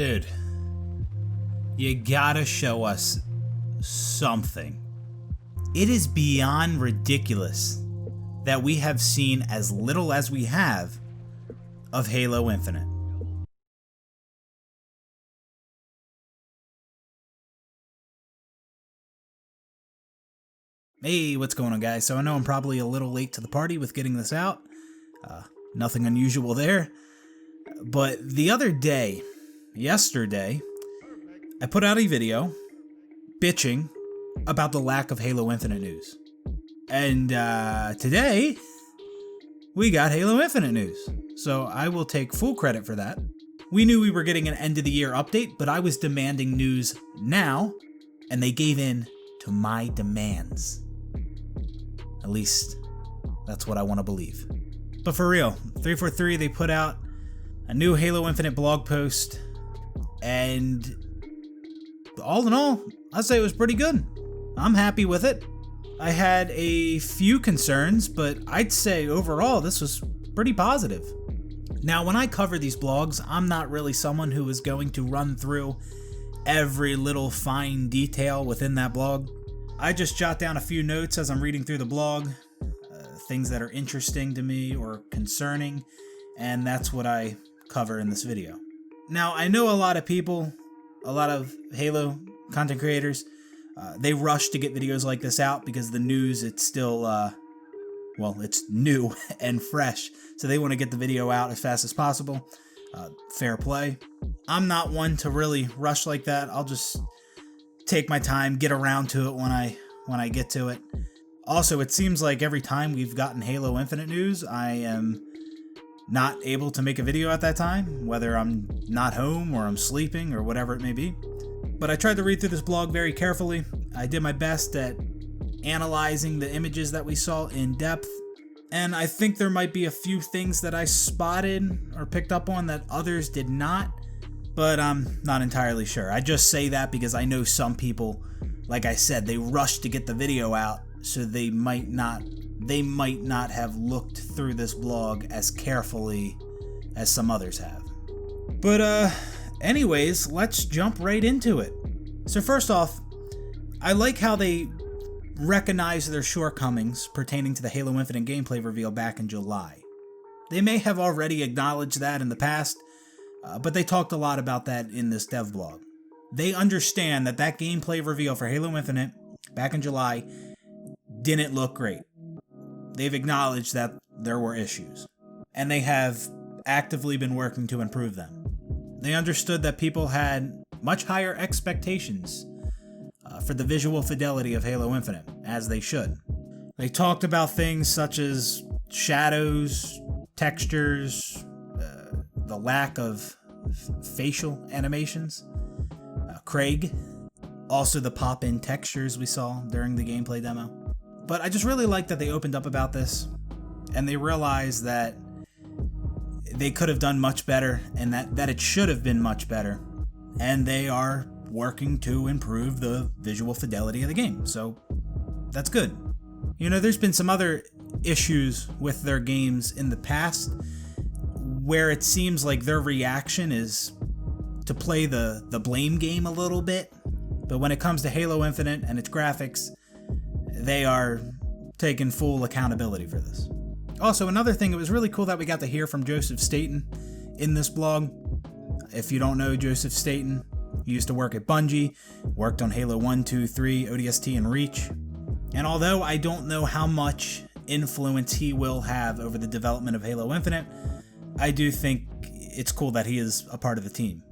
Dude, you gotta show us something. It is beyond ridiculous that we have seen as little as we have of Halo Infinite. Hey, what's going on, guys? So I know I'm probably a little late to the party with getting this out. Nothing unusual there. But the other day, yesterday, I put out a video bitching about the lack of Halo Infinite news. And today, we got Halo Infinite news. So I will take full credit for that. We knew we were getting an end of the year update, but I was demanding news now, and they gave in to my demands. At least, that's what I want to believe. But for real, 343, they put out a new Halo Infinite blog post, and all in all, I'd say it was pretty good. I'm happy with it. I had a few concerns, but I'd say overall this was pretty positive. Now, when I cover these blogs, I'm not really someone who is going to run through every little fine detail within that blog. I just jot down a few notes as I'm reading through the blog, things that are interesting to me or concerning, and that's what I cover in this video. Now, I know a lot of people, a lot of Halo content creators, they rush to get videos like this out because the news, it's still, it's new and fresh, so they want to get the video out as fast as possible. Fair play. I'm not one to really rush like that. I'll just take my time, get around to it when I get to it. Also, it seems like every time we've gotten Halo Infinite news, I am not able to make a video at that time, whether I'm not home or I'm sleeping or whatever it may be. But I tried to read through this blog very carefully. I did my best at analyzing the images that we saw in depth, and I think there might be a few things that I spotted or picked up on that others did not, but I'm not entirely sure. I just say that because I know some people, like I said, they rush to get the video out, so they might not have looked through this blog as carefully as some others have. But anyways, let's jump right into it. So first off, I like how they recognize their shortcomings pertaining to the Halo Infinite gameplay reveal back in July. They may have already acknowledged that in the past, but they talked a lot about that in this dev blog. They understand that gameplay reveal for Halo Infinite back in July didn't look great. They've acknowledged that there were issues, and they have actively been working to improve them. They understood that people had much higher expectations for the visual fidelity of Halo Infinite, as they should. They talked about things such as shadows, textures, the lack of facial animations, Craig, also the pop-in textures we saw during the gameplay demo. But I just really like that they opened up about this, and they realized that they could have done much better, and that it should have been much better, and they are working to improve the visual fidelity of the game, so that's good. You know, there's been some other issues with their games in the past where it seems like their reaction is to play the blame game a little bit, but when it comes to Halo Infinite and its graphics, they are taking full accountability for this. Also, another thing, it was really cool that we got to hear from Joseph Staton in this blog. If you don't know Joseph Staton, he used to work at Bungie, worked on Halo 1, 2, 3, ODST, and Reach. And although I don't know how much influence he will have over the development of Halo Infinite, I do think it's cool that he is a part of the team.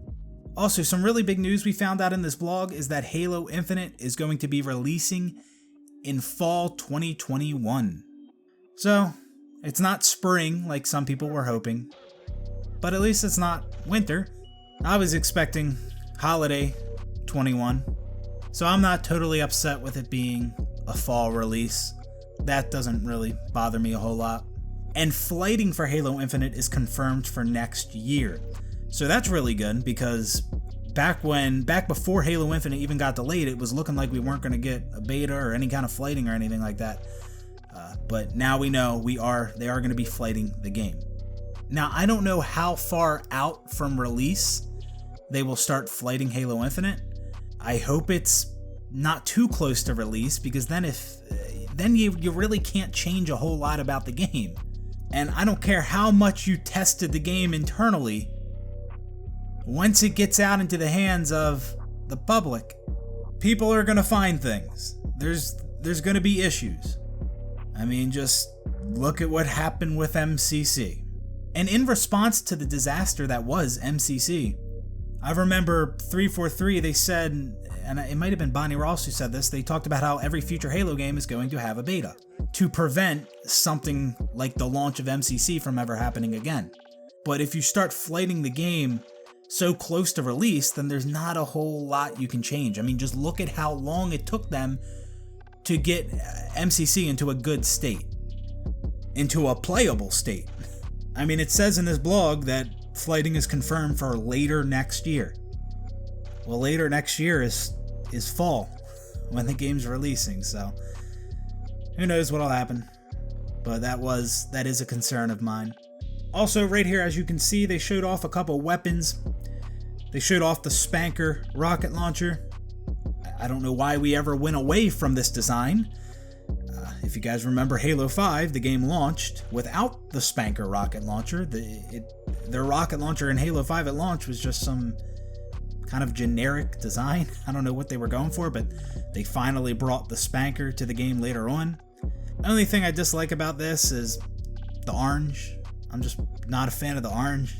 Also, some really big news we found out in this blog is that Halo Infinite is going to be releasing in fall 2021. So, it's not spring like some people were hoping, but at least it's not winter. I was expecting holiday 21, so I'm not totally upset with it being a fall release. That doesn't really bother me a whole lot. And flighting for Halo Infinite is confirmed for next year. So that's really good, because back before Halo Infinite even got delayed, it was looking like we weren't going to get a beta or any kind of flighting or anything like that. But now we know they are going to be flighting the game. Now, I don't know how far out from release they will start flighting Halo Infinite. I hope it's not too close to release, because then you really can't change a whole lot about the game. And I don't care how much you tested the game internally, once it gets out into the hands of the public, people are gonna find things. There's gonna be issues. I mean, just look at what happened with MCC. And in response to the disaster that was MCC, I remember 343, they said, and it might have been Bonnie Ross who said this, they talked about how every future Halo game is going to have a beta to prevent something like the launch of MCC from ever happening again. But if you start flighting the game so close to release, then there's not a whole lot you can change. I mean, just look at how long it took them to get MCC into a good state, into a playable state. I mean, it says in this blog that flighting is confirmed for later next year. Well, later next year is fall, when the game's releasing, so who knows what'll happen. But that is a concern of mine. Also, right here, as you can see, they showed off a couple weapons. They showed off the Spanker rocket launcher. I don't know why we ever went away from this design. If you guys remember Halo 5, the game launched without the Spanker rocket launcher. Their rocket launcher in Halo 5 at launch was just some kind of generic design. I don't know what they were going for, but they finally brought the Spanker to the game later on. The only thing I dislike about this is the orange. I'm just not a fan of the orange.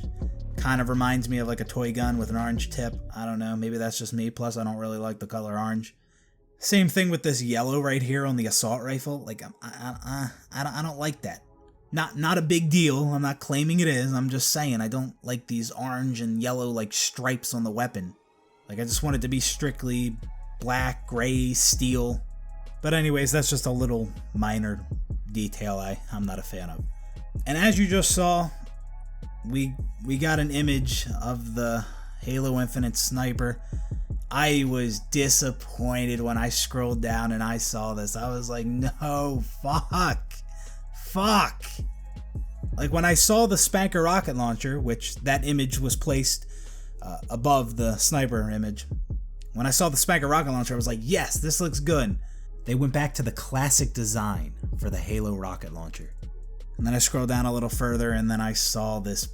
Kind of reminds me of like a toy gun with an orange tip. I don't know, maybe that's just me, plus I don't really like the color orange. Same thing with this yellow right here on the assault rifle. Like, I don't like that. Not a big deal. I'm not claiming it is. I'm just saying I don't like these orange and yellow like stripes on the weapon. Like, I just want it to be strictly black, gray, steel. But anyways, that's just a little minor detail I'm not a fan of. And as you just saw, we got an image of the Halo Infinite sniper. I was disappointed when I scrolled down and I saw this. I was like, no, fuck. Like, when I saw the Spanker rocket launcher, which that image was placed above the sniper image. When I saw the Spanker rocket launcher, I was like, yes, this looks good. They went back to the classic design for the Halo rocket launcher. And then I scrolled down a little further and then I saw this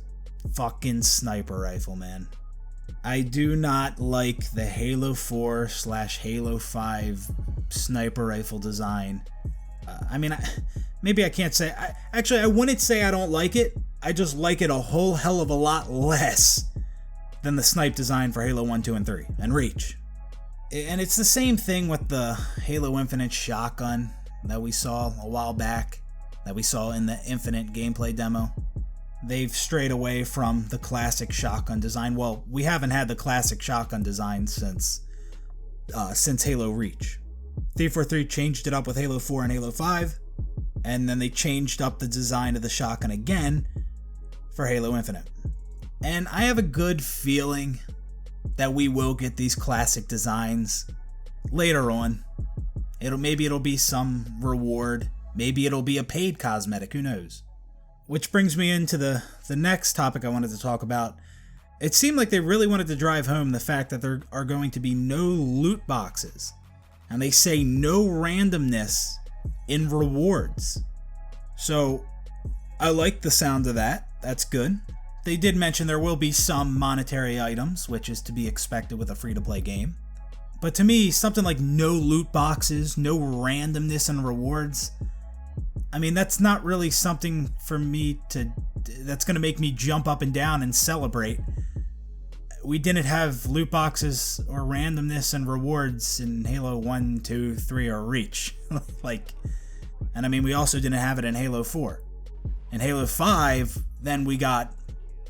fucking sniper rifle, man. I do not like the Halo 4/Halo 5 sniper rifle design. Maybe I can't say... I wouldn't say I don't like it. I just like it a whole hell of a lot less than the snipe design for Halo 1, 2, and 3, and Reach. And it's the same thing with the Halo Infinite shotgun that we saw a while back, that we saw in the Infinite gameplay demo. They've strayed away from the classic shotgun design. Well, we haven't had the classic shotgun design since Halo Reach. 343 changed it up with Halo 4 and Halo 5, and then they changed up the design of the shotgun again for Halo Infinite. And I have a good feeling that we will get these classic designs later on. Maybe it'll be some reward. Maybe it'll be a paid cosmetic, who knows? Which brings me into the next topic I wanted to talk about. It seemed like they really wanted to drive home the fact that there are going to be no loot boxes. And they say no randomness in rewards. So, I like the sound of that. That's good. They did mention there will be some monetary items, which is to be expected with a free-to-play game. But to me, something like no loot boxes, no randomness in rewards, I mean, that's not really something for me that's going to make me jump up and down and celebrate. We didn't have loot boxes or randomness and rewards in Halo 1, 2, 3, or Reach. And I mean, we also didn't have it in Halo 4. In Halo 5, then we got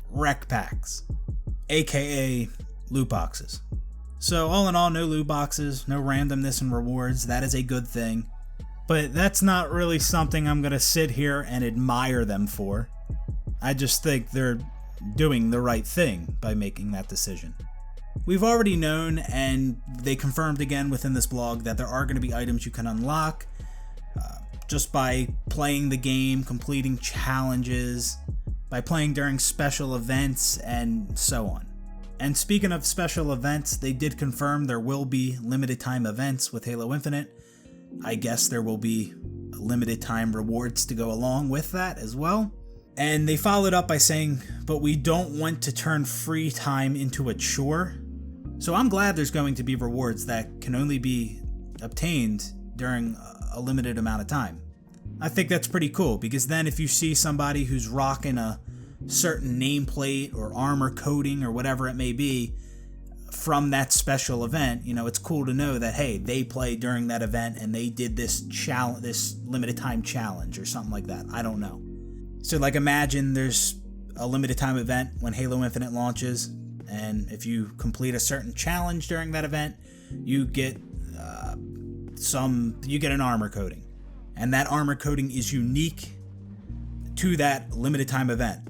rec packs, aka loot boxes. So all in all, no loot boxes, no randomness and rewards. That is a good thing. But that's not really something I'm going to sit here and admire them for. I just think they're doing the right thing by making that decision. We've already known, and they confirmed again within this blog, that there are going to be items you can unlock just by playing the game, completing challenges, by playing during special events, and so on. And speaking of special events, they did confirm there will be limited time events with Halo Infinite. I guess there will be limited time rewards to go along with that as well. And they followed up by saying, but we don't want to turn free time into a chore. So I'm glad there's going to be rewards that can only be obtained during a limited amount of time. I think that's pretty cool, because then if you see somebody who's rocking a certain nameplate or armor coating or whatever it may be from that special event, you know, it's cool to know that, hey, they played during that event and they did this challenge, this limited time challenge or something like that. I don't know. So like, imagine there's a limited time event when Halo Infinite launches, and if you complete a certain challenge during that event, you get an armor coating, and that armor coating is unique to that limited time event.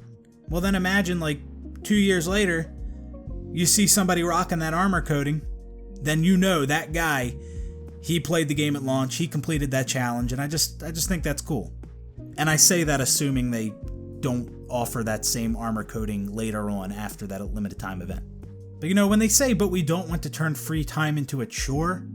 Well, then imagine like 2 years later, you see somebody rocking that armor coating, then you know that guy, he played the game at launch, he completed that challenge, and I just think that's cool. And I say that assuming they don't offer that same armor coating later on after that limited time event. But you know, when they say, but we don't want to turn free time into a chore,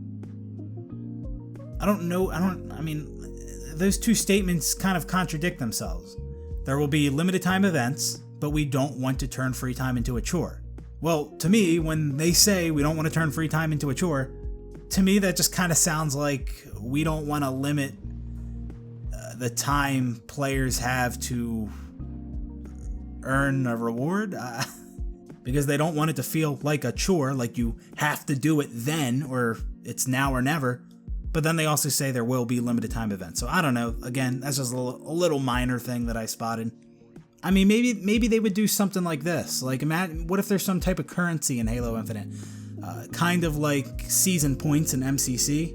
I mean, those two statements kind of contradict themselves. There will be limited time events, but we don't want to turn free time into a chore. Well, to me, when they say we don't want to turn free time into a chore, to me that just kind of sounds like we don't want to limit the time players have to earn a reward, because they don't want it to feel like a chore, like you have to do it then, or it's now or never. But then they also say there will be limited time events. So I don't know. Again, that's just a little minor thing that I spotted. I mean, maybe they would do something like this. Like, imagine, what if there's some type of currency in Halo Infinite? Kind of like season points in MCC.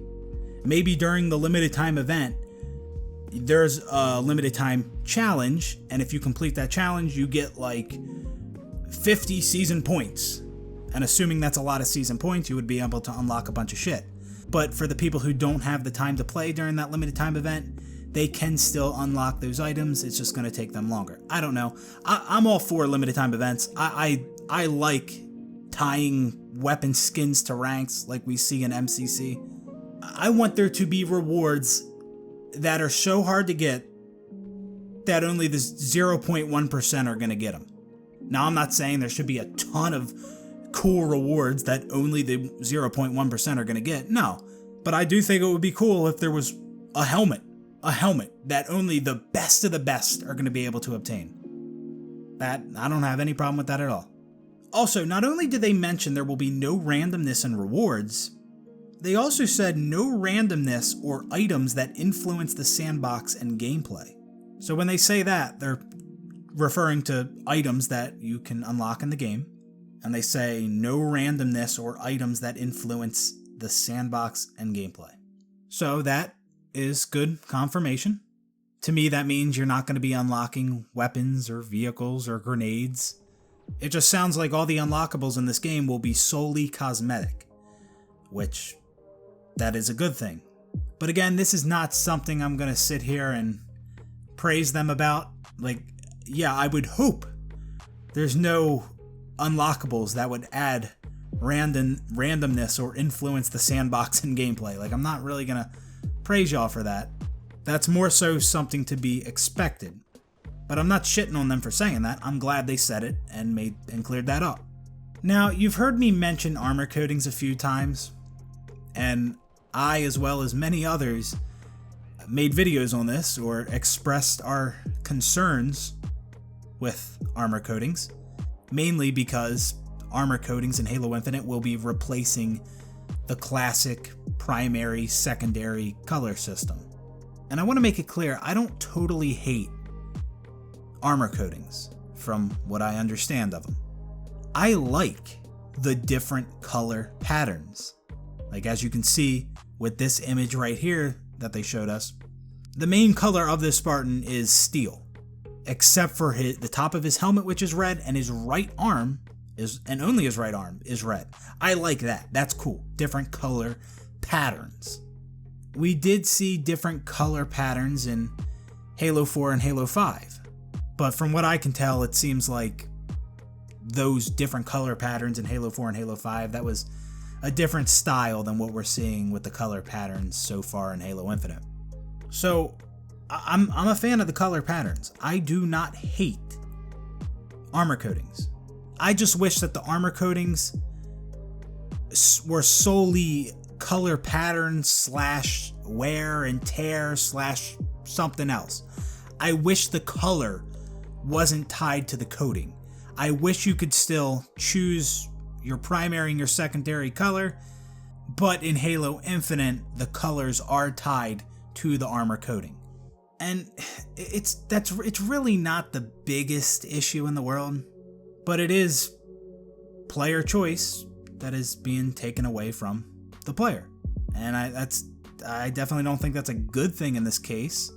Maybe during the limited time event, there's a limited time challenge, and if you complete that challenge, you get like 50 season points. And assuming that's a lot of season points, you would be able to unlock a bunch of shit. But for the people who don't have the time to play during that limited time event, they can still unlock those items. It's just going to take them longer. I don't know. I'm all for limited time events. I like tying weapon skins to ranks like we see in MCC. I want there to be rewards that are so hard to get that only the 0.1% are going to get them. Now, I'm not saying there should be a ton of cool rewards that only the 0.1% are going to get. No, but I do think it would be cool if there was a helmet that only the best of the best are going to be able to obtain. That, I don't have any problem with that at all. Also, not only did they mention there will be no randomness in rewards, they also said no randomness or items that influence the sandbox and gameplay. So when they say that, they're referring to items that you can unlock in the game, and they say no randomness or items that influence the sandbox and gameplay. So that is good confirmation. To me, that means you're not going to be unlocking weapons or vehicles or grenades. It just sounds like all the unlockables in this game will be solely cosmetic, which that is a good thing. But again, this is not something I'm going to sit here and praise them about. Like, yeah, I would hope there's no unlockables that would add randomness or influence the sandbox and gameplay. Like, I'm not really going to praise y'all for that. That's more so something to be expected. But I'm not shitting on them for saying that. I'm glad they said it and cleared that up. Now, you've heard me mention armor coatings a few times, and I, as well as many others, made videos on this or expressed our concerns with armor coatings, mainly because armor coatings in Halo Infinite will be replacing the classic primary, secondary color system. And I want to make it clear, I don't totally hate armor coatings from what I understand of them. I like the different color patterns. Like, as you can see with this image right here that they showed us, the main color of this Spartan is steel, except for the top of his helmet, which is red, and his right arm and only his right arm is red. I like that. That's cool. Different color patterns. We did see different color patterns in Halo 4 and Halo 5, but from what I can tell, it seems like those different color patterns in Halo 4 and Halo 5. That was a different style than what we're seeing with the color patterns so far in Halo Infinite. So I'm a fan of the color patterns. I do not hate armor coatings. I just wish that the armor coatings were solely color patterns / wear and tear / something else. I wish the color wasn't tied to the coating. I wish you could still choose your primary and your secondary color, but in Halo Infinite, the colors are tied to the armor coating. And it's really not the biggest issue in the world, but it is player choice that is being taken away from the player. And I definitely don't think that's a good thing in this case.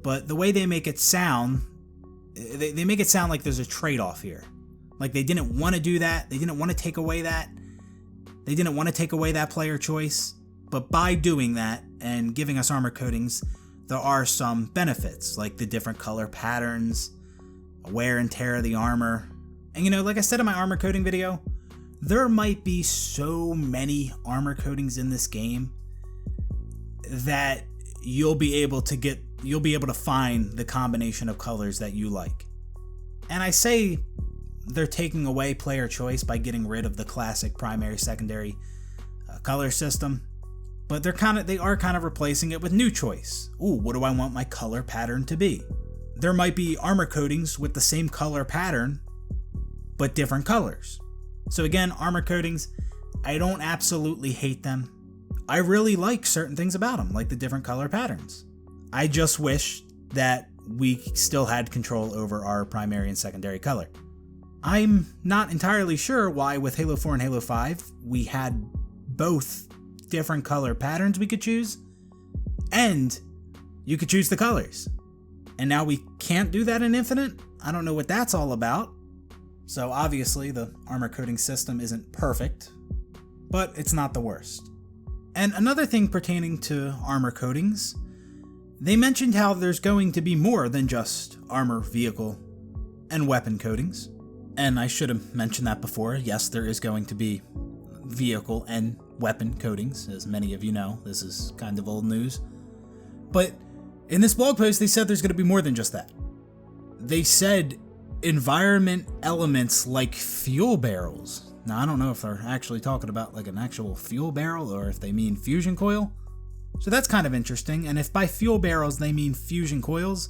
But the way they make it sound, they make it sound like there's a trade-off here. Like they didn't want to do that. They didn't want to take away that. They didn't want to take away that player choice. But by doing that and giving us armor coatings, there are some benefits, like the different color patterns, wear and tear of the armor. And like I said in my armor coating video, there might be so many armor coatings in this game that you'll be able to find the combination of colors that you like. And I say they're taking away player choice by getting rid of the classic primary secondary color system, but they are kind of replacing it with new choice. Ooh, what do I want my color pattern to be? There might be armor coatings with the same color pattern but different colors. So again, armor coatings, I don't absolutely hate them. I really like certain things about them, like the different color patterns. I just wish that we still had control over our primary and secondary color. I'm not entirely sure why with Halo 4 and Halo 5 we had both different color patterns we could choose, and you could choose the colors. And now we can't do that in Infinite? I don't know what that's all about. So obviously the armor coating system isn't perfect, but it's not the worst. And another thing pertaining to armor coatings, they mentioned how there's going to be more than just armor, vehicle, and weapon coatings. And I should have mentioned that before. Yes, there is going to be vehicle and weapon coatings, as many of you know. This is kind of old news. But in this blog post, they said there's going to be more than just that. They said environment elements like fuel barrels. Now, I don't know if they're actually talking about like an actual fuel barrel or if they mean fusion coil. So that's kind of interesting. And if by fuel barrels they mean fusion coils,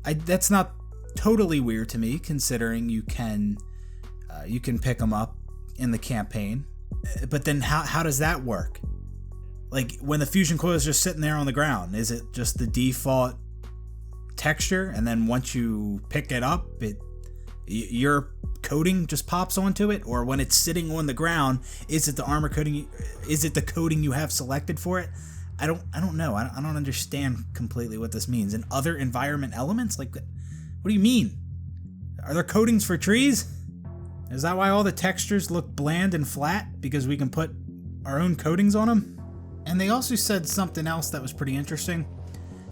that's not totally weird to me, considering you can pick them up in the campaign. But then how does that work? Like when the fusion coil is just sitting there on the ground, is it just the default texture, and then once you pick it up, your coating just pops onto it? Or when it's sitting on the ground, is it the armor coating? Is it the coating you have selected for it? I don't know. I don't understand completely what this means. And other environment elements, like, what do you mean? Are there coatings for trees? Is that why all the textures look bland and flat? Because we can put our own coatings on them? And they also said something else that was pretty interesting.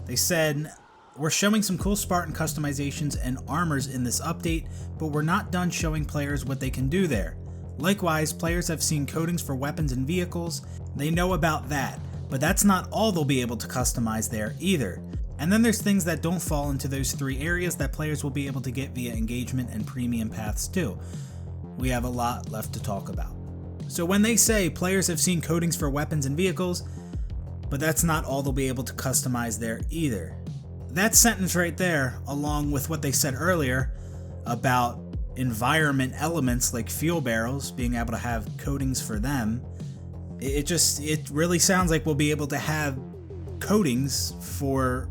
They said, we're showing some cool Spartan customizations and armors in this update, but we're not done showing players what they can do there. Likewise, players have seen coatings for weapons and vehicles. They know about that, but that's not all they'll be able to customize there either. And then there's things that don't fall into those three areas that players will be able to get via engagement and premium paths too. We have a lot left to talk about. So when they say players have seen coatings for weapons and vehicles, but that's not all they'll be able to customize there either. That sentence right there, along with what they said earlier about environment elements like fuel barrels being able to have coatings for them, it really sounds like we'll be able to have coatings for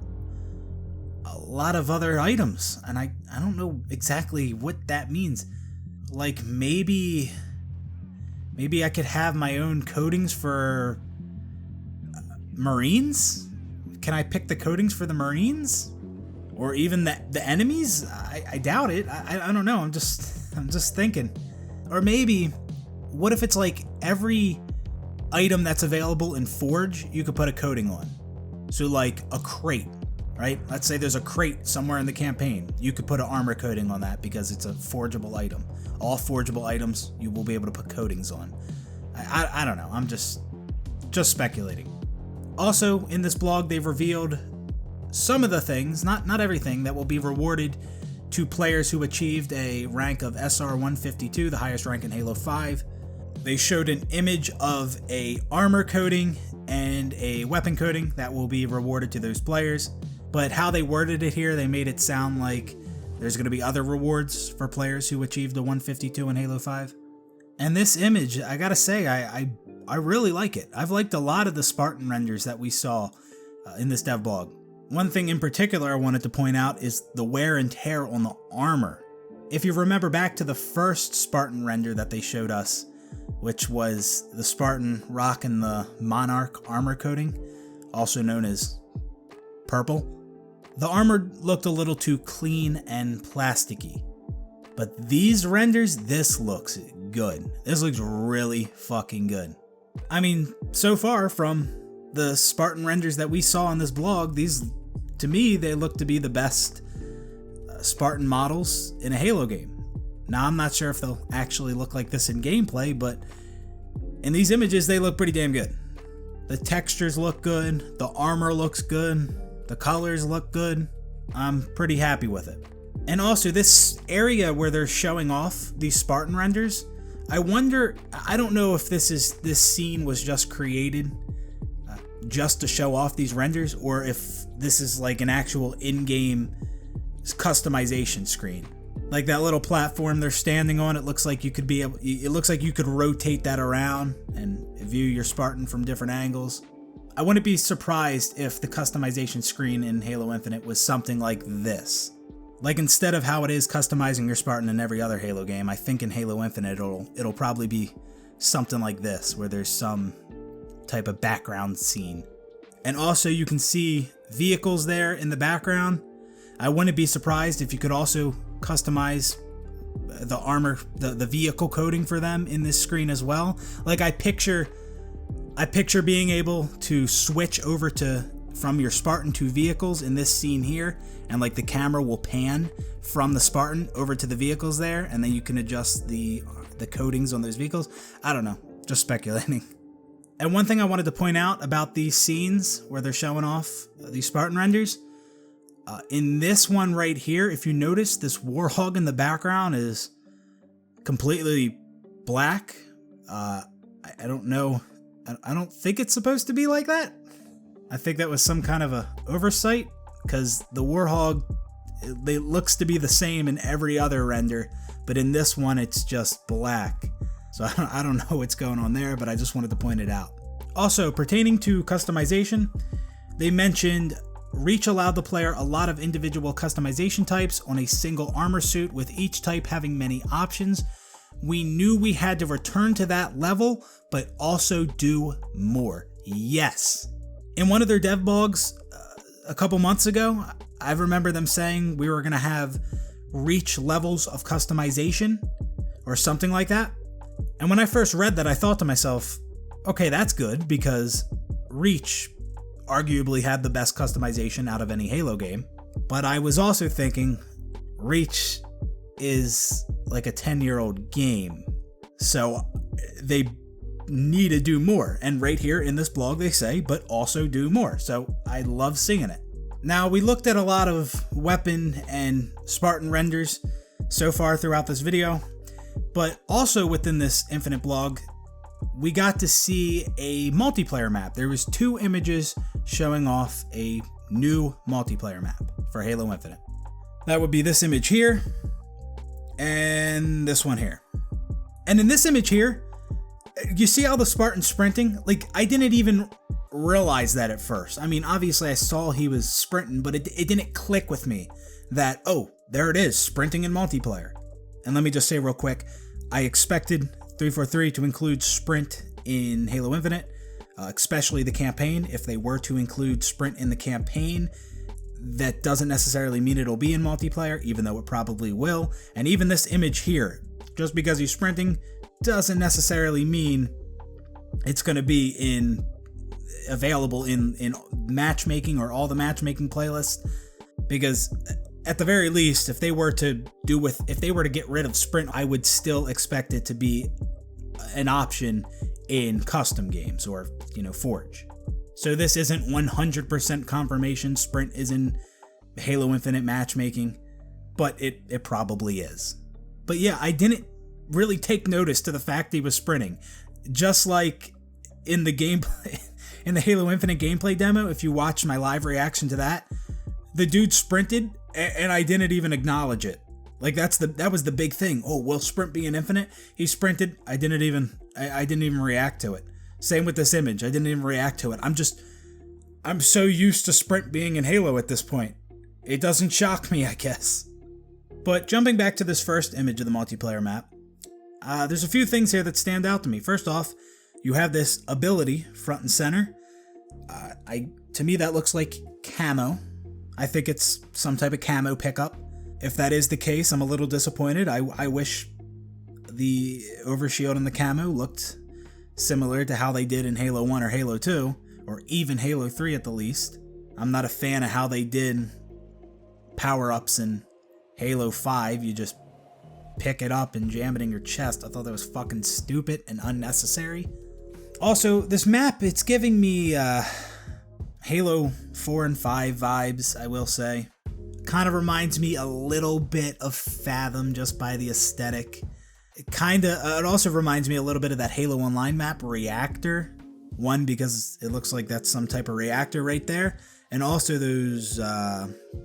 a lot of other items. And I don't know exactly what that means. Like maybe I could have my own coatings for Marines? Can I pick the coatings for the Marines? Or even the enemies? I doubt it. I don't know. I'm just thinking. Or maybe, what if it's like every item that's available in Forge, you could put a coating on? So like a crate, right? Let's say there's a crate somewhere in the campaign. You could put an armor coating on that because it's a forgeable item. all forgeable items you will be able to put coatings on. I don't know, I'm just speculating. Also, in this blog, they've revealed some of the things, not everything, that will be rewarded to players who achieved a rank of SR 152, the highest rank in Halo 5. They showed an image of a armor coating and a weapon coating that will be rewarded to those players. But how they worded it here, they made it sound like there's going to be other rewards for players who achieved a 152 in Halo 5. And this image, I gotta say, I really like it. I've liked a lot of the Spartan renders that we saw in this dev blog. One thing in particular I wanted to point out is the wear and tear on the armor. If you remember back to the first Spartan render that they showed us, which was the Spartan rocking the Monarch armor coating, also known as purple, the armor looked a little too clean and plasticky. But these renders, this looks good. This looks really fucking good. I mean, so far from the Spartan renders that we saw on this blog, these, to me, they look to be the best Spartan models in a Halo game. Now, I'm not sure if they'll actually look like this in gameplay, but in these images, they look pretty damn good. The textures look good, the armor looks good, the colors look good. I'm pretty happy with it. And also, this area where they're showing off these Spartan renders, I wonder, I don't know if this scene was just created just to show off these renders, or if this is like an actual in-game customization screen. Like that little platform they're standing on, it looks like you could rotate that around and view your Spartan from different angles. I wouldn't be surprised if the customization screen in Halo Infinite was something like this. Like, instead of how it is customizing your Spartan in every other Halo game, I think in Halo Infinite it'll probably be something like this, where there's some type of background scene. And also you can see vehicles there in the background. I wouldn't be surprised if you could also customize the armor, the vehicle coating for them in this screen as well. Like, I picture being able to switch over from your Spartan to vehicles in this scene here, and like the camera will pan from the Spartan over to the vehicles there, and then you can adjust the coatings on those vehicles. I don't know, just speculating. And one thing I wanted to point out about these scenes where they're showing off these Spartan renders, in this one right here, if you notice, this warhog in the background is completely black. I don't know. I don't think it's supposed to be like that. I think that was some kind of a oversight, because the warhog, it looks to be the same in every other render, but in this one it's just black. So I don't know what's going on there, but I just wanted to point it out. Also, pertaining to customization, they mentioned Reach allowed the player a lot of individual customization types on a single armor suit, with each type having many options. We knew we had to return to that level, but also do more. Yes. In one of their dev blogs a couple months ago, I remember them saying we were going to have Reach levels of customization or something like that. And when I first read that, I thought to myself, okay, that's good, because Reach arguably had the best customization out of any Halo game. But I was also thinking, Reach is like a 10-year-old game, so they need to do more. And right here in this blog they say, but also do more. So I love seeing it. Now, we looked at a lot of weapon and Spartan renders so far throughout this video, but also within this Infinite blog, we got to see a multiplayer map. There was 2 images showing off a new multiplayer map for Halo Infinite. That would be this image here and this one here. And in this image here, you see how the Spartan's sprinting? Like, I didn't even realize that at first. I mean, obviously I saw he was sprinting, but it didn't click with me that, oh, there it is, sprinting in multiplayer. And let me just say real quick, I expected 343 to include sprint in Halo Infinite, especially the campaign. If they were to include sprint in the campaign, that doesn't necessarily mean it'll be in multiplayer, even though it probably will. And even this image here, just because he's sprinting doesn't necessarily mean it's going to be available in matchmaking or all the matchmaking playlists, because at the very least, if they were to get rid of sprint, I would still expect it to be an option in custom games or, Forge. So this isn't 100% confirmation sprint is in Halo Infinite matchmaking, but it probably is. But yeah, I didn't really take notice to the fact he was sprinting. Just like in the gameplay, in the Halo Infinite gameplay demo, if you watch my live reaction to that, the dude sprinted and I didn't even acknowledge it. Like that was the big thing. Oh, will sprint be in Infinite? He sprinted. I didn't even react to it. Same with this image. I didn't even react to it. I'm so used to sprint being in Halo at this point. It doesn't shock me, I guess. But jumping back to this first image of the multiplayer map, there's a few things here that stand out to me. First off, you have this ability front and center. To me, that looks like camo. I think it's some type of camo pickup. If that is the case, I'm a little disappointed. I wish the overshield and the camo looked similar to how they did in Halo 1 or Halo 2, or even Halo 3 at the least. I'm not a fan of how they did power-ups in Halo 5. You just pick it up and jam it in your chest. I thought that was fucking stupid and unnecessary. Also, this map, it's giving me Halo 4 and 5 vibes, I will say. Kind of reminds me a little bit of Fathom just by the aesthetic. It also reminds me a little bit of that Halo Online map, Reactor. One, because it looks like that's some type of reactor right there. And also those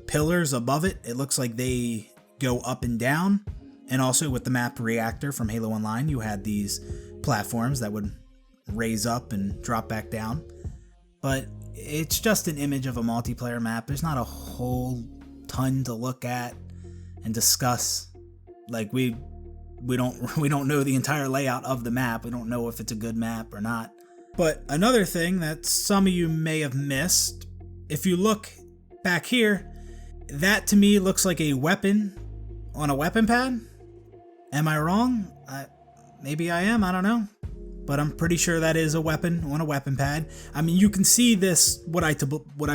pillars above it, it looks like they go up and down. And also with the map Reactor from Halo Online, you had these platforms that would raise up and drop back down. But it's just an image of a multiplayer map. There's not a whole ton to look at and discuss. Like we don't know the entire layout of the map. We don't know if it's a good map or not. But another thing that some of you may have missed, if you look back here, that to me looks like a weapon on a weapon pad. Am I wrong? Maybe I am, I don't know. But I'm pretty sure that is a weapon on a weapon pad. I mean, you can see this, what I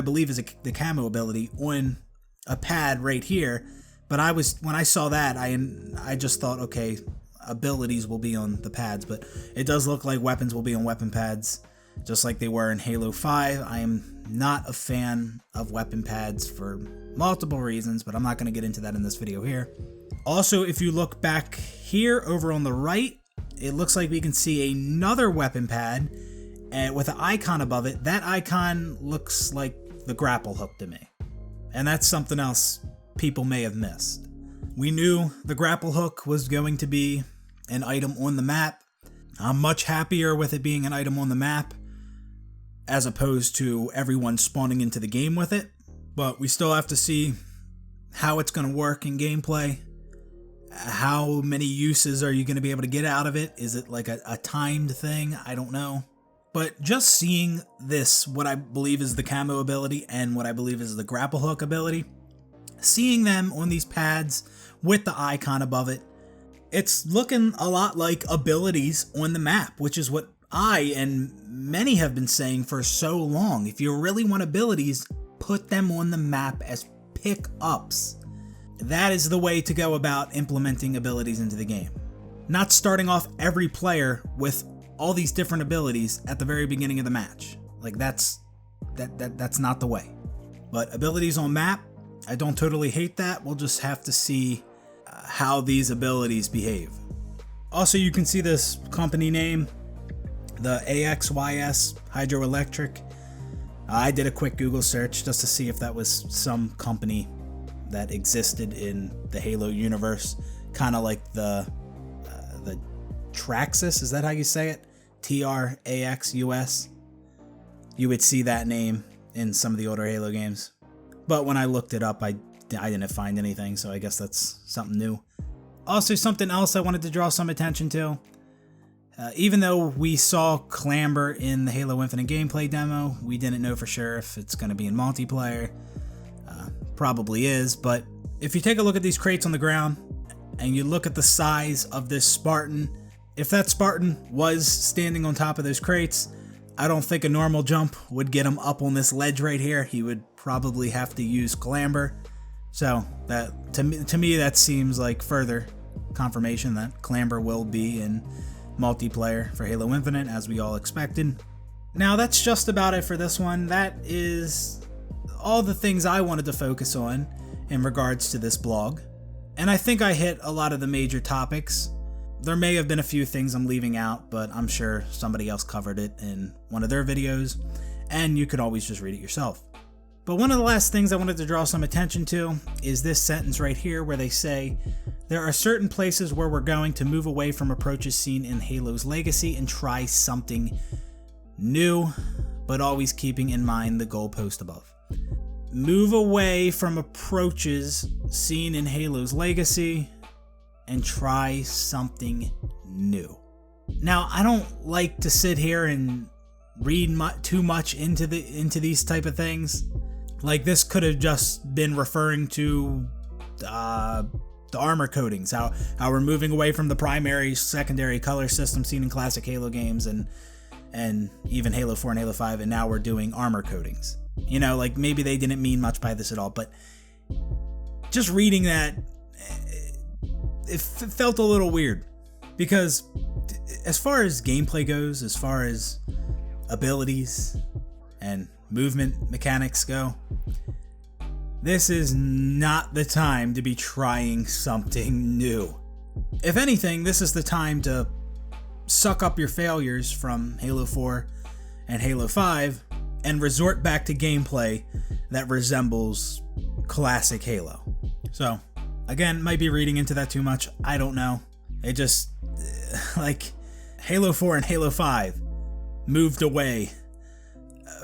believe is the camo ability on a pad right here. But when I saw that, I just thought, okay, abilities will be on the pads. But it does look like weapons will be on weapon pads, just like they were in Halo 5. I am not a fan of weapon pads for multiple reasons, but I'm not going to get into that in this video here. Also, if you look back here over on the right, it looks like we can see another weapon pad with an icon above it. That icon looks like the grapple hook to me. And that's something else people may have missed. We knew the grapple hook was going to be an item on the map. I'm much happier with it being an item on the map as opposed to everyone spawning into the game with it. But we still have to see how it's going to work in gameplay. How many uses are you going to be able to get out of it? Is it like a timed thing? I don't know. But just seeing this, what I believe is the camo ability and what I believe is the grapple hook ability, seeing them on these pads with the icon above it, it's looking a lot like abilities on the map, which is what I and many have been saying for so long. If you really want abilities, put them on the map as pickups. That is the way to go about implementing abilities into the game. Not starting off every player with all these different abilities at the very beginning of the match. Like that's not the way. But abilities on map, I don't totally hate that. We'll just have to see how these abilities behave. Also, you can see this company name, the AXYS Hydroelectric. I did a quick Google search just to see if that was some company that existed in the Halo universe, kind of like the Traxxas, is that how you say it? TRAXUS. You would see that name in some of the older Halo games. But when I looked it up, I didn't find anything, so I guess that's something new. Also, something else I wanted to draw some attention to. Even though we saw Clamber in the Halo Infinite gameplay demo, we didn't know for sure if it's going to be in multiplayer. Probably is, but if you take a look at these crates on the ground and you look at the size of this Spartan, if that Spartan was standing on top of those crates, I don't think a normal jump would get him up on this ledge right here. He would probably have to use Clamber So that to me that seems like further confirmation that Clamber will be in multiplayer for Halo Infinite, as we all expected. Now that's just about it for this one. That is all the things I wanted to focus on in regards to this blog. And I think I hit a lot of the major topics. There may have been a few things I'm leaving out, but I'm sure somebody else covered it in one of their videos, and you could always just read it yourself. But one of the last things I wanted to draw some attention to is this sentence right here where they say, there are certain places where we're going to move away from approaches seen in Halo's legacy and try something new, but always keeping in mind the goalpost above. Move away from approaches seen in Halo's legacy and try something new. Now, I don't like to sit here and read too much into these type of things. Like, this could have just been referring to the armor coatings, how we're moving away from the primary, secondary color system seen in classic Halo games and even Halo 4 and Halo 5, and now we're doing armor coatings. You know, like, maybe they didn't mean much by this at all, but just reading that, it felt a little weird. Because as far as gameplay goes, as far as abilities and movement mechanics go, this is not the time to be trying something new. If anything, this is the time to suck up your failures from Halo 4 and Halo 5 and resort back to gameplay that resembles classic Halo. So, again, might be reading into that too much. I don't know. It just, like, Halo 4 and Halo 5 moved away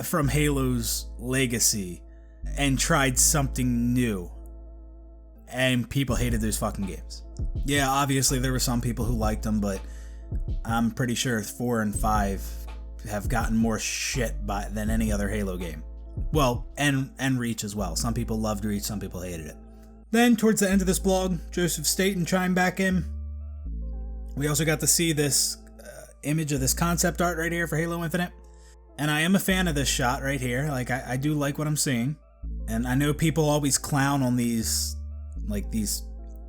from Halo's legacy and tried something new, and people hated those fucking games. Yeah, obviously there were some people who liked them, but I'm pretty sure 4 and 5 have gotten more shit than any other Halo game. Well, and Reach as well. Some people loved Reach, some people hated it. Then, towards the end of this blog, Joseph Staton chimed back in. We also got to see this image of this concept art right here for Halo Infinite. And I am a fan of this shot right here. Like, I do like what I'm seeing. And I know people always clown on these, like, these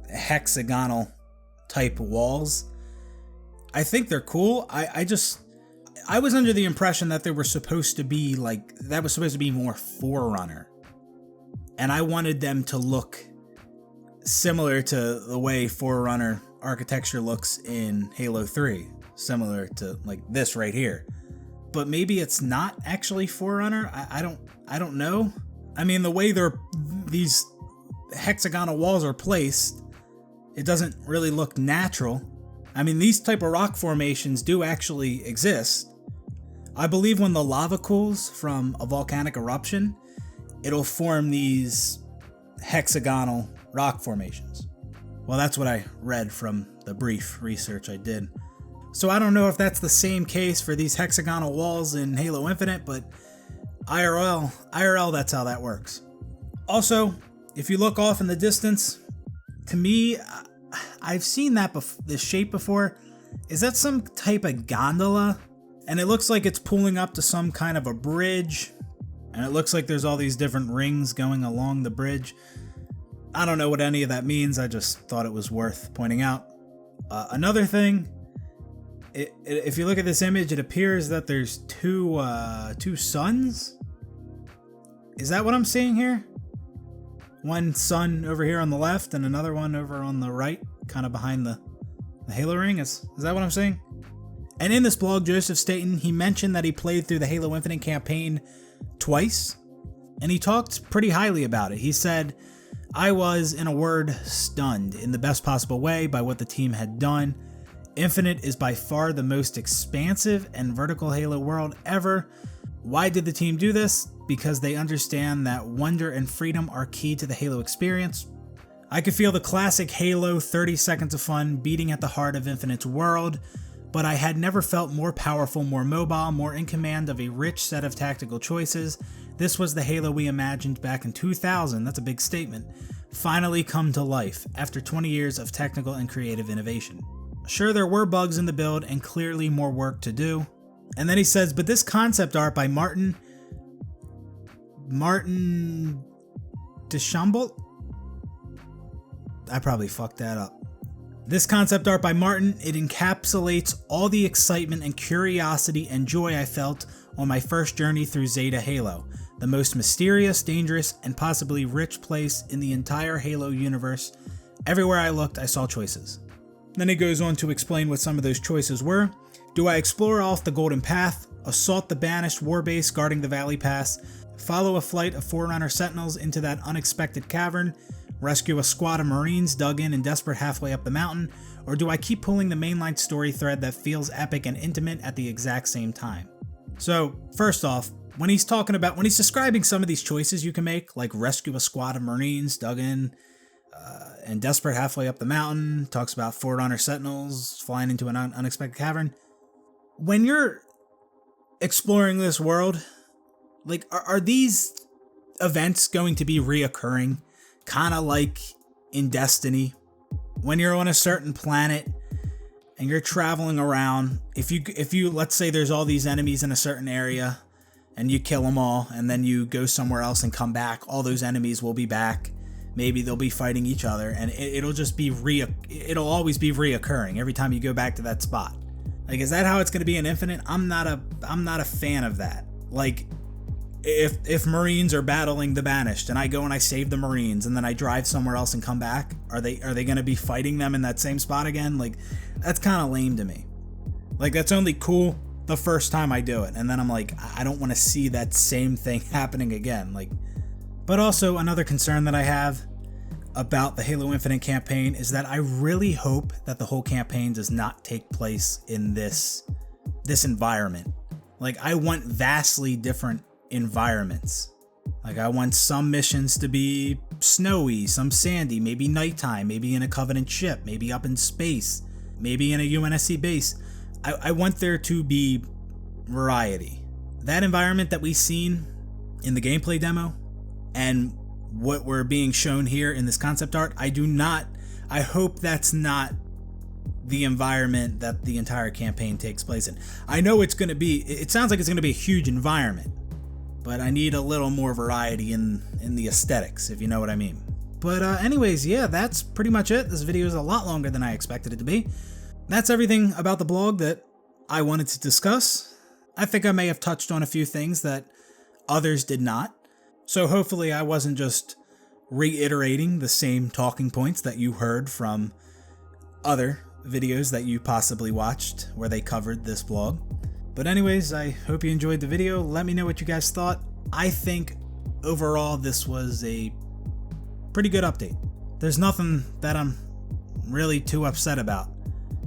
hexagonal type walls. I think they're cool. I was under the impression that they were supposed to be, like, that was supposed to be more Forerunner. And I wanted them to look similar to the way Forerunner architecture looks in Halo 3. Similar to, like, this right here. But maybe it's not actually Forerunner. I don't know. I mean, the way these hexagonal walls are placed, it doesn't really look natural. I mean, these type of rock formations do actually exist. I believe when the lava cools from a volcanic eruption, it'll form these hexagonal rock formations. Well, that's what I read from the brief research I did. So I don't know if that's the same case for these hexagonal walls in Halo Infinite, but IRL, that's how that works. Also, if you look off in the distance, to me, I've seen this shape before. Is that some type of gondola? And it looks like it's pulling up to some kind of a bridge. And it looks like there's all these different rings going along the bridge. I don't know what any of that means. I just thought it was worth pointing out. Another thing, if you look at this image, it appears that there's two suns. Is that what I'm seeing here? One sun over here on the left and another one over on the right, kind of behind the Halo ring. Is that what I'm seeing? And in this blog, Joseph Staton, he mentioned that he played through the Halo Infinite campaign twice, and he talked pretty highly about it. He said, I was, in a word, stunned in the best possible way by what the team had done. Infinite is by far the most expansive and vertical Halo world ever. Why did the team do this? Because they understand that wonder and freedom are key to the Halo experience. I could feel the classic Halo 30 seconds of fun beating at the heart of Infinite's world, but I had never felt more powerful, more mobile, more in command of a rich set of tactical choices. This was the Halo we imagined back in 2000, that's a big statement, finally come to life after 20 years of technical and creative innovation. Sure, there were bugs in the build and clearly more work to do. And then he says, but this concept art by Martin Deschambault, I probably fucked that up. This concept art by Martin, it encapsulates all the excitement and curiosity and joy I felt on my first journey through Zeta Halo, the most mysterious, dangerous, and possibly rich place in the entire Halo universe. Everywhere I looked, I saw choices. Then he goes on to explain what some of those choices were. Do I explore off the Golden Path, assault the banished warbase guarding the Valley Pass, follow a flight of Forerunner Sentinels into that unexpected cavern, rescue a squad of Marines dug in and desperate halfway up the mountain, or do I keep pulling the mainline story thread that feels epic and intimate at the exact same time? So, first off, when he's describing some of these choices you can make, like rescue a squad of Marines dug in and desperate halfway up the mountain, talks about Forerunner Sentinels flying into an unexpected cavern. When you're exploring this world, like, are these events going to be reoccurring? Kind of like in Destiny, when you're on a certain planet and you're traveling around, if you let's say there's all these enemies in a certain area and you kill them all and then you go somewhere else and come back, all those enemies will be back. Maybe they'll be fighting each other, and it'll always be reoccurring every time you go back to that spot. Like, is that how it's going to be in Infinite? I'm not a fan of that. Like, if Marines are battling the Banished and I go and I save the Marines and then I drive somewhere else and come back, are they going to be fighting them in that same spot again? Like, that's kind of lame to me. Like, that's only cool the first time I do it, and then I'm like, I don't want to see that same thing happening again. Like, but also another concern that I have about the Halo Infinite campaign is that I really hope that the whole campaign does not take place in this environment. Like, I want vastly different environments. Like, I want some missions to be snowy, some sandy, maybe nighttime, maybe in a Covenant ship, maybe up in space, maybe in a UNSC base. I want there to be variety. That environment that we've seen in the gameplay demo and what we're being shown here in this concept art, I hope that's not the environment that the entire campaign takes place in. I know it sounds like it's going to be a huge environment, but I need a little more variety in the aesthetics, if you know what I mean. But anyways, yeah, that's pretty much it. This video is a lot longer than I expected it to be. That's everything about the blog that I wanted to discuss. I think I may have touched on a few things that others did not. So hopefully I wasn't just reiterating the same talking points that you heard from other videos that you possibly watched where they covered this blog. But anyways, I hope you enjoyed the video. Let me know what you guys thought. I think overall this was a pretty good update. There's nothing that I'm really too upset about.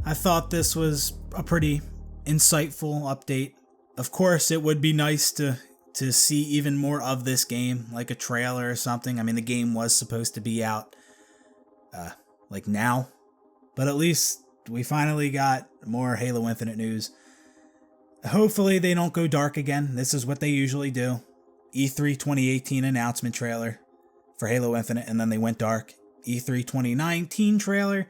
I thought this was a pretty insightful update. Of course, it would be nice to see even more of this game, like a trailer or something. I mean, the game was supposed to be out like now, but at least we finally got more Halo Infinite news. Hopefully they don't go dark again. This is what they usually do. E3 2018 announcement trailer for Halo Infinite, and then they went dark. E3 2019 trailer,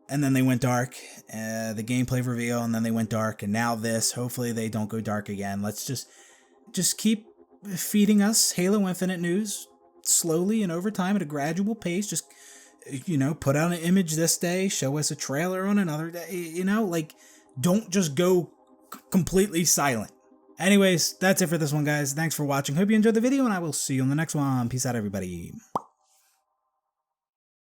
and then they went dark. The gameplay reveal, and then they went dark, and now this. Hopefully they don't go dark again. Let's just keep feeding us Halo Infinite news slowly and over time at a gradual pace. Just, put out an image this day, show us a trailer on another day, like, don't just go completely silent. Anyways, that's it for this one, guys. Thanks for watching. Hope you enjoyed the video, and I will see you on the next one. Peace out, everybody.